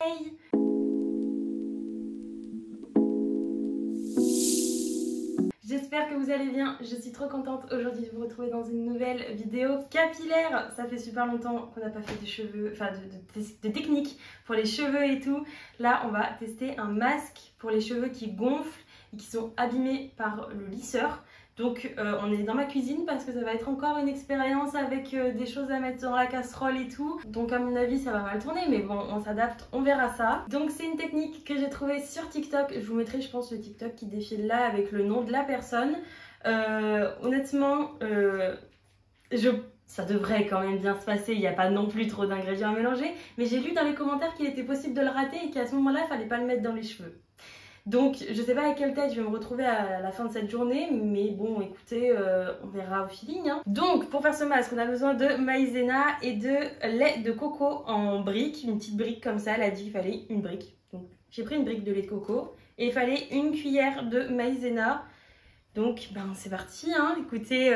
Hey! J'espère que vous allez bien, je suis trop contente aujourd'hui de vous retrouver dans une nouvelle vidéo capillaire. Ça fait super longtemps qu'on n'a pas fait de cheveux, enfin de techniques pour les cheveux et tout. Là on va tester un masque pour les cheveux qui gonflent et qui sont abîmés par le lisseur. Donc on est dans ma cuisine parce que ça va être encore une expérience avec des choses à mettre dans la casserole et tout. Donc à mon avis ça va mal tourner, mais bon on s'adapte, on verra ça. Donc c'est une technique que j'ai trouvée sur TikTok. Je vous mettrai je pense le TikTok qui défile là avec le nom de la personne. Honnêtement ça devrait quand même bien se passer, il n'y a pas non plus trop d'ingrédients à mélanger. Mais j'ai lu dans les commentaires qu'il était possible de le rater et qu'à ce moment là il fallait pas le mettre dans les cheveux. Donc je sais pas à quelle tête je vais me retrouver à la fin de cette journée, mais bon écoutez, on verra au feeling. Hein. Donc pour faire ce masque, on a besoin de maïzena et de lait de coco en brique, une petite brique comme ça, elle a dit qu'il fallait une brique. Donc j'ai pris une brique de lait de coco et il fallait une cuillère de maïzena. Donc ben c'est parti, hein. Écoutez,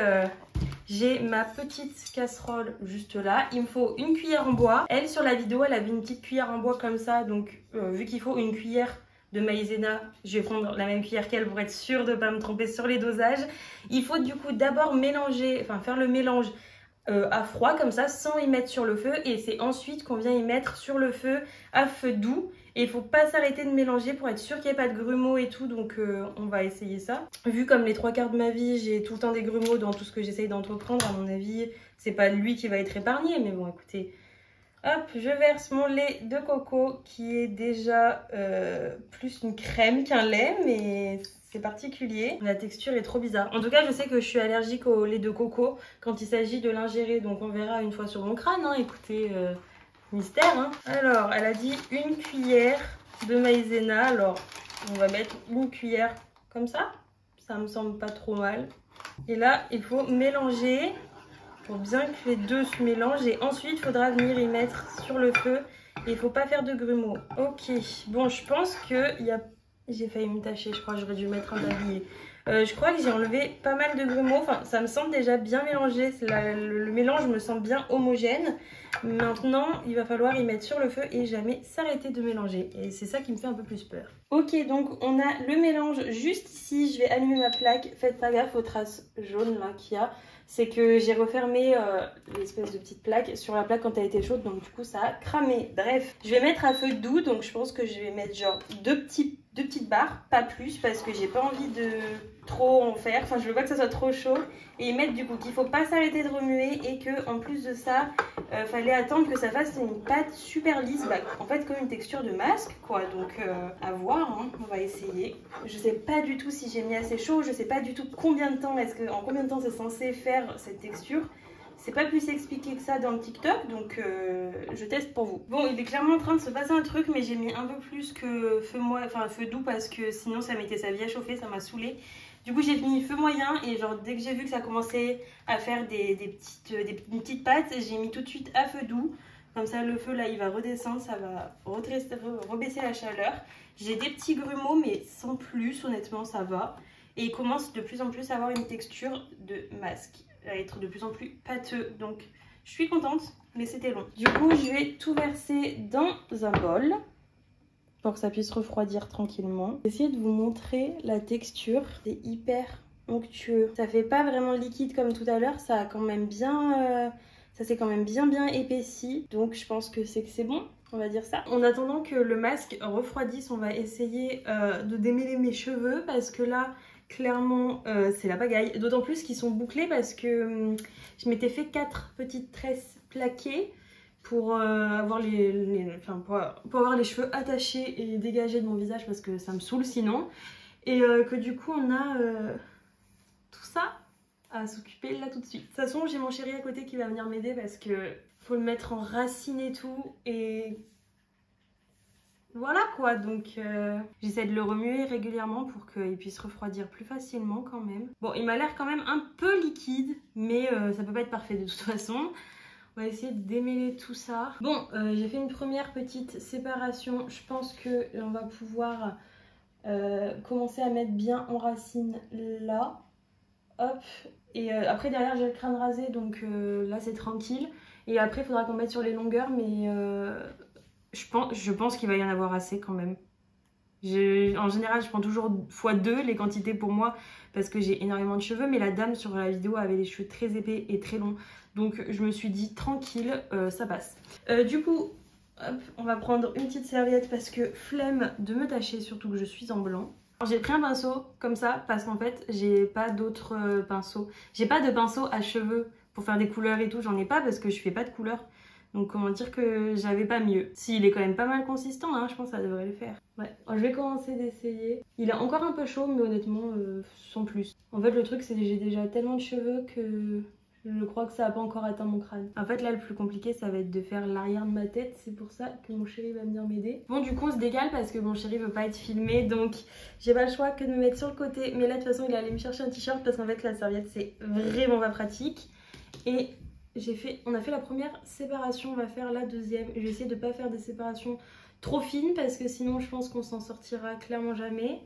j'ai ma petite casserole juste là, il me faut une cuillère en bois. Elle sur la vidéo elle avait une petite cuillère en bois comme ça, donc vu qu'il faut une cuillère de maïzena, je vais prendre la même cuillère qu'elle pour être sûre de ne pas me tromper sur les dosages. Il faut du coup d'abord mélanger, enfin faire le mélange à froid comme ça sans y mettre sur le feu, et c'est ensuite qu'on vient y mettre sur le feu à feu doux. Et il faut pas s'arrêter de mélanger pour être sûr qu'il n'y ait pas de grumeaux et tout, donc on va essayer ça. Vu comme les 3/4 de ma vie j'ai tout le temps des grumeaux dans tout ce que j'essaye d'entreprendre, à mon avis c'est pas lui qui va être épargné, mais bon écoutez. Hop, je verse mon lait de coco qui est déjà plus une crème qu'un lait, mais c'est particulier. La texture est trop bizarre. En tout cas, je sais que je suis allergique au lait de coco quand il s'agit de l'ingérer, donc on verra une fois sur mon crâne. Hein. Écoutez, mystère. Hein. Alors, elle a dit une cuillère de maïzena. Alors, on va mettre une cuillère comme ça. Ça me semble pas trop mal. Et là, il faut mélanger pour bien que les deux se mélangent, et ensuite il faudra venir y mettre sur le feu et il faut pas faire de grumeaux. Ok, bon je pense que il y a... J'ai failli me tâcher, je crois que j'aurais dû mettre un tablier. Je crois que j'ai enlevé pas mal de grumeaux, enfin ça me semble déjà bien mélangé, le mélange me semble bien homogène. Maintenant il va falloir y mettre sur le feu et jamais s'arrêter de mélanger, et c'est ça qui me fait un peu plus peur. Ok, donc on a le mélange juste ici, je vais allumer ma plaque, faites pas gaffe aux traces jaunes là qu'il y a. C'est que j'ai refermé l'espèce de petite plaque sur la plaque quand elle était chaude, donc du coup ça a cramé. Bref, je vais mettre à feu doux, donc je pense que je vais mettre genre deux petites barres, pas plus, parce que j'ai pas envie de trop en faire, enfin je veux pas que ça soit trop chaud. Et mettre du coup qu'il faut pas s'arrêter de remuer, et que en plus de ça, fallait attendre que ça fasse une pâte super lisse, bah, en fait comme une texture de masque quoi, donc à voir, hein, on va essayer. Je sais pas du tout si j'ai mis assez chaud, je sais pas du tout combien de temps, en combien de temps c'est censé faire cette texture. C'est pas plus expliqué que ça dans le TikTok, donc je teste pour vous. Bon, il est clairement en train de se passer un truc, mais j'ai mis un peu plus que feu doux, parce que sinon ça mettait sa vie à chauffer, ça m'a saoulée. Du coup j'ai mis feu moyen, et genre dès que j'ai vu que ça commençait à faire une petite pâte, j'ai mis tout de suite à feu doux. Comme ça le feu là il va redescendre, ça va rebaisser la chaleur. J'ai des petits grumeaux mais sans plus, honnêtement ça va. Et il commence de plus en plus à avoir une texture de masque, à être de plus en plus pâteux. Donc je suis contente, mais c'était long. Du coup je vais tout verser dans un bol pour que ça puisse refroidir tranquillement. Essayez de vous montrer la texture, c'est hyper onctueux. Ça fait pas vraiment liquide comme tout à l'heure, ça a quand même bien... ça s'est quand même bien épaissi, donc je pense que c'est bon, on va dire ça. En attendant que le masque refroidisse, on va essayer de démêler mes cheveux, parce que là, clairement, c'est la pagaille. D'autant plus qu'ils sont bouclés, parce que je m'étais fait 4 petites tresses plaquées pour avoir pour avoir les cheveux attachés et dégagés de mon visage, parce que ça me saoule sinon. Et que du coup, on a tout ça à s'occuper là tout de suite. De toute façon, j'ai mon chéri à côté qui va venir m'aider, parce que faut le mettre en racine et tout, et voilà quoi. Donc j'essaie de le remuer régulièrement pour qu'il puisse refroidir plus facilement quand même. Bon, il m'a l'air quand même un peu liquide, mais ça peut pas être parfait de toute façon. On va essayer de démêler tout ça. Bon, j'ai fait une première petite séparation. Je pense que on va pouvoir commencer à mettre bien en racine là. Hop. Et après derrière j'ai le crâne rasé, donc là c'est tranquille. Et après il faudra qu'on mette sur les longueurs, mais Je pense qu'il va y en avoir assez quand même. En général, je prends toujours x2 les quantités pour moi parce que j'ai énormément de cheveux. Mais la dame sur la vidéo avait les cheveux très épais et très longs. Donc je me suis dit tranquille, ça passe. Du coup, hop, on va prendre une petite serviette parce que flemme de me tacher, surtout que je suis en blanc. J'ai pris un pinceau comme ça parce qu'en fait j'ai pas d'autres pinceaux. J'ai pas de pinceau à cheveux pour faire des couleurs et tout. J'en ai pas parce que je fais pas de couleurs. Donc comment dire que j'avais pas mieux. Si, il est quand même pas mal consistant, hein, je pense que ça devrait le faire. Ouais, je vais commencer d'essayer. Il est encore un peu chaud, mais honnêtement, sans plus. En fait, le truc, c'est que j'ai déjà tellement de cheveux que je crois que ça n'a pas encore atteint mon crâne. En fait, là, le plus compliqué, ça va être de faire l'arrière de ma tête. C'est pour ça que mon chéri va venir m'aider. Bon, du coup, on se décale parce que mon chéri veut pas être filmé. Donc, j'ai pas le choix que de me mettre sur le côté. Mais là, de toute façon, il est allé me chercher un t-shirt parce qu'en fait, la serviette, c'est vraiment pas pratique. Et on a fait la première séparation, on va faire la deuxième. Je vais essayer de ne pas faire des séparations trop fines parce que sinon je pense qu'on s'en sortira clairement jamais.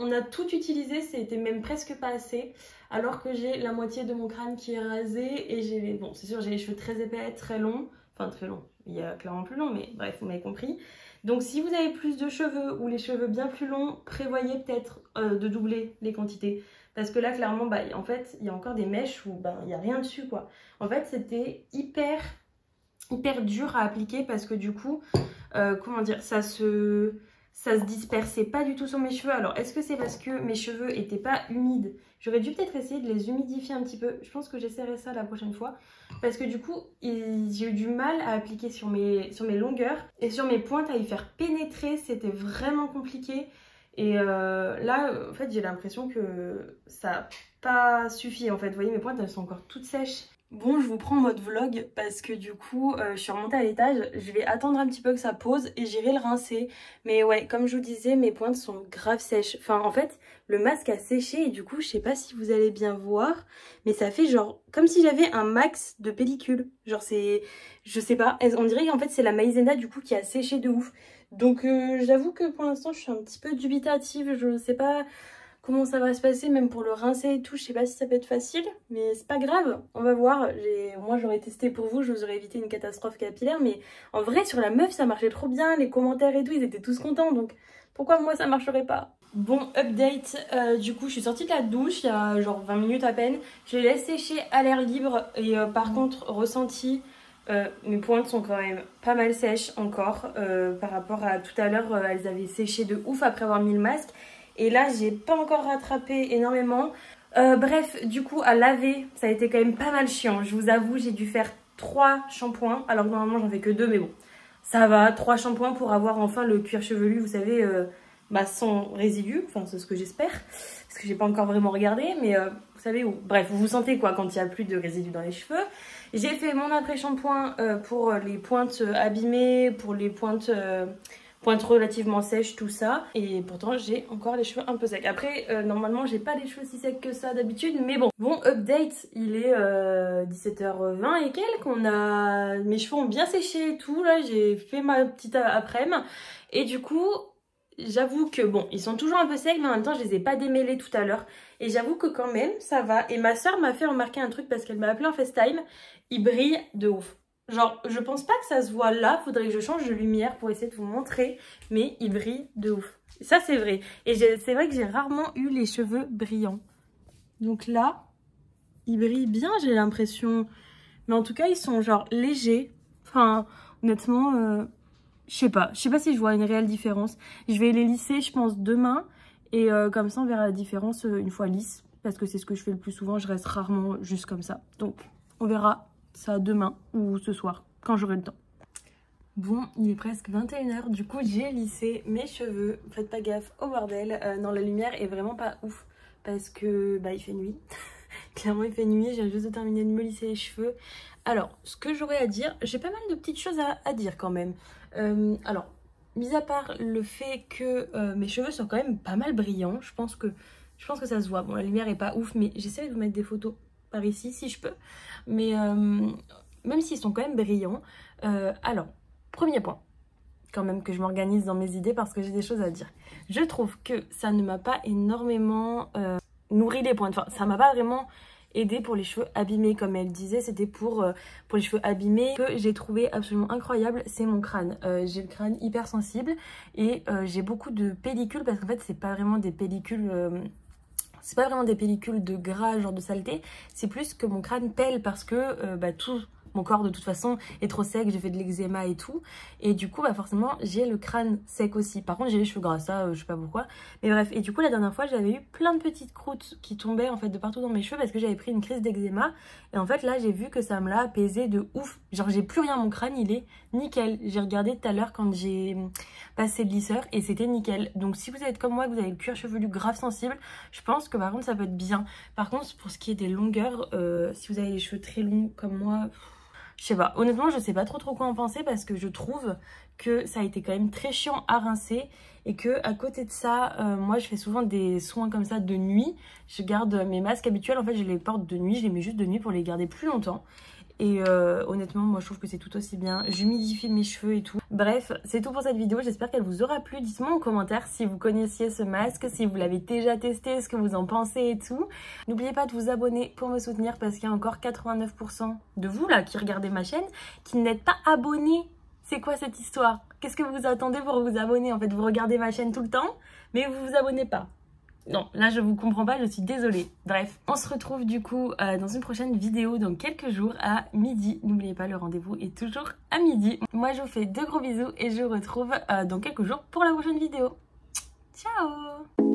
On a tout utilisé, c'était même presque pas assez, alors que j'ai la moitié de mon crâne qui est rasé et j'ai, bon c'est sûr j'ai les cheveux très épais, très longs, enfin très longs, il y a clairement plus long mais bref vous m'avez compris. Donc si vous avez plus de cheveux ou les cheveux bien plus longs, prévoyez peut-être de doubler les quantités. Parce que là clairement bah, en fait il y a encore des mèches où bah, il n'y a rien dessus quoi. En fait c'était hyper dur à appliquer parce que du coup, comment dire, ça se dispersait pas du tout sur mes cheveux. Alors est-ce que c'est parce que mes cheveux étaient pas humides? J'aurais dû peut-être essayer de les humidifier un petit peu. Je pense que j'essaierai ça la prochaine fois. Parce que du coup, j'ai eu du mal à appliquer sur mes longueurs. Et sur mes pointes, à y faire pénétrer, c'était vraiment compliqué. Et là, en fait, j'ai l'impression que ça n'a pas suffi. En fait, vous voyez, mes pointes, elles sont encore toutes sèches. Bon, je vous prends en mode vlog parce que du coup, je suis remontée à l'étage. Je vais attendre un petit peu que ça pose et j'irai le rincer. Mais ouais, comme je vous disais, mes pointes sont grave sèches. Enfin, en fait, le masque a séché et du coup, je sais pas si vous allez bien voir, mais ça fait genre comme si j'avais un max de pellicule. Genre c'est, je sais pas, on dirait qu'en fait c'est la maïzena du coup qui a séché de ouf. Donc j'avoue que pour l'instant, je suis un petit peu dubitative. Je sais pas comment ça va se passer, même pour le rincer et tout, je sais pas si ça peut être facile, mais c'est pas grave, on va voir. Moi j'aurais testé pour vous, je vous aurais évité une catastrophe capillaire, mais en vrai sur la meuf ça marchait trop bien, les commentaires et tout, ils étaient tous contents, donc pourquoi moi ça marcherait pas? Bon, update, du coup je suis sortie de la douche il y a genre 20 minutes à peine, je les laisse sécher à l'air libre et par contre ressenti, mes pointes sont quand même pas mal sèches encore, par rapport à tout à l'heure, elles avaient séché de ouf après avoir mis le masque. Et là, j'ai pas encore rattrapé énormément. Bref, du coup, à laver, ça a été quand même pas mal chiant. Je vous avoue, j'ai dû faire 3 shampoings. Alors normalement, j'en fais que 2, mais bon. Ça va, 3 shampoings pour avoir enfin le cuir chevelu, vous savez, bah, sans résidus. Enfin, c'est ce que j'espère. Parce que j'ai pas encore vraiment regardé. Mais vous savez où. Bref, vous sentez quoi quand il n'y a plus de résidus dans les cheveux. J'ai fait mon après-shampoing pour les pointes abîmées, pour les pointes relativement sèches, tout ça. Et pourtant, j'ai encore les cheveux un peu secs. Après, normalement, j'ai pas les cheveux si secs que ça d'habitude. Mais bon, update, il est 17h20 et quelques. Mes cheveux ont bien séché et tout. Là, j'ai fait ma petite après-midi. Et du coup, j'avoue que bon, ils sont toujours un peu secs, mais en même temps, je les ai pas démêlés tout à l'heure. Et j'avoue que quand même, ça va. Et ma soeur m'a fait remarquer un truc parce qu'elle m'a appelé en FaceTime. Ils brillent de ouf. Genre, je pense pas que ça se voit là, faudrait que je change de lumière pour essayer de vous montrer, mais il brille de ouf. Ça, c'est vrai. Et c'est vrai que j'ai rarement eu les cheveux brillants. Donc là, ils brillent bien, j'ai l'impression. Mais en tout cas, ils sont genre légers. Enfin, honnêtement, je sais pas si je vois une réelle différence. Je vais les lisser, je pense, demain. Et comme ça, on verra la différence une fois lisse. Parce que c'est ce que je fais le plus souvent, je reste rarement juste comme ça. Donc, on verra ça demain ou ce soir, quand j'aurai le temps. Bon, il est presque 21h, du coup j'ai lissé mes cheveux. Faites pas gaffe au bordel, non la lumière est vraiment pas ouf parce que bah il fait nuit. Clairement il fait nuit, j'ai juste de terminer de me lisser les cheveux. Alors, ce que j'aurais à dire, j'ai pas mal de petites choses à dire quand même. Alors, mis à part le fait que mes cheveux sont quand même pas mal brillants, je pense que ça se voit. Bon, la lumière est pas ouf, mais j'essaie de vous mettre des photos par ici si je peux. Mais même s'ils sont quand même brillants. Alors, premier point, quand même que je m'organise dans mes idées parce que j'ai des choses à dire. Je trouve que ça ne m'a pas énormément nourri les points. Enfin, ça m'a pas vraiment aidé pour les cheveux abîmés, comme elle disait, c'était pour les cheveux abîmés. Ce que j'ai trouvé absolument incroyable, c'est mon crâne. J'ai le crâne hyper sensible et j'ai beaucoup de pellicules parce qu'en fait c'est pas vraiment des pellicules de gras, genre de saleté, c'est plus que mon crâne pèle parce que tout mon corps de toute façon est trop sec, j'ai fait de l'eczéma et tout, et du coup forcément j'ai le crâne sec aussi. Par contre j'ai les cheveux gras, ça je sais pas pourquoi, mais bref. Et du coup la dernière fois j'avais eu plein de petites croûtes qui tombaient en fait de partout dans mes cheveux parce que j'avais pris une crise d'eczéma, et en fait là j'ai vu que ça me l'a apaisé de ouf, genre j'ai plus rien, mon crâne il est nickel. J'ai regardé tout à l'heure quand j'ai passé le lisseur et c'était nickel. Donc si vous êtes comme moi, que vous avez le cuir chevelu grave sensible, je pense que par contre ça peut être bien. Par contre pour ce qui est des longueurs, si vous avez les cheveux très longs comme moi, je sais pas, honnêtement je sais pas trop quoi en penser parce que je trouve que ça a été quand même très chiant à rincer et que à côté de ça, moi je fais souvent des soins comme ça de nuit. Je garde mes masques habituels, en fait je les porte de nuit, je les mets juste de nuit pour les garder plus longtemps. Et honnêtement moi je trouve que c'est tout aussi bien, j'humidifie mes cheveux et tout. Bref, c'est tout pour cette vidéo, j'espère qu'elle vous aura plu. Dites-moi en commentaire si vous connaissiez ce masque, si vous l'avez déjà testé, ce que vous en pensez et tout. N'oubliez pas de vous abonner pour me soutenir parce qu'il y a encore 89% de vous là qui regardez ma chaîne qui n'êtes pas abonnés. C'est quoi cette histoire? Qu'est-ce que vous attendez pour vous abonner? En fait vous regardez ma chaîne tout le temps mais vous vous abonnez pas. Non, là je vous comprends pas, je suis désolée. Bref, on se retrouve du coup dans une prochaine vidéo dans quelques jours à midi. N'oubliez pas, le rendez-vous est toujours à midi. Moi je vous fais de gros bisous et je vous retrouve dans quelques jours pour la prochaine vidéo. Ciao!